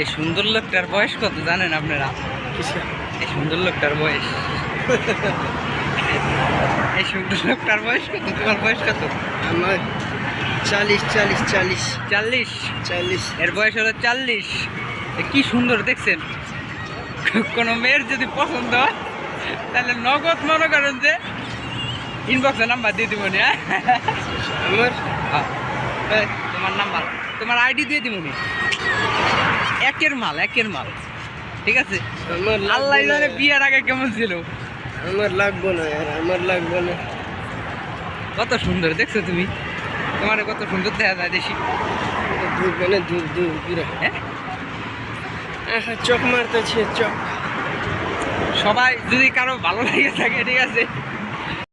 এই সুন্দর লোকটার বয়স কত জানেন আপনারা? এই সুন্দর লোকটার বয়স এই সুন্দর লোকটার বয়স কত? তোমার বয়স কত? আমার 40। 40? এর বয়স হলো 40। কি সুন্দর দেখছেন। কোনো মেয়ের যদি পছন্দ হয় তাহলে নগদ মনে করেন যে ইনবক্সে নাম্বার দিয়ে দিব নি। আমার তোমার নাম্বার, তোমার আইডি দিয়ে দিব নি। একের মাল ঠিক আছে। আল্লাহ জানে বিয়ের আগে কেমন ছিল। আমার লাগবো না, আমার লাগবো না। কত সুন্দর দেখছো তুমি, তোমার কত সুন্দর দেখা যায় দেশি। দূর দূর হ্যাঁ, চোখ মারতেছে চোখ। সবাই যদি কারো ভালো লাগে থাকে, ঠিক আছে,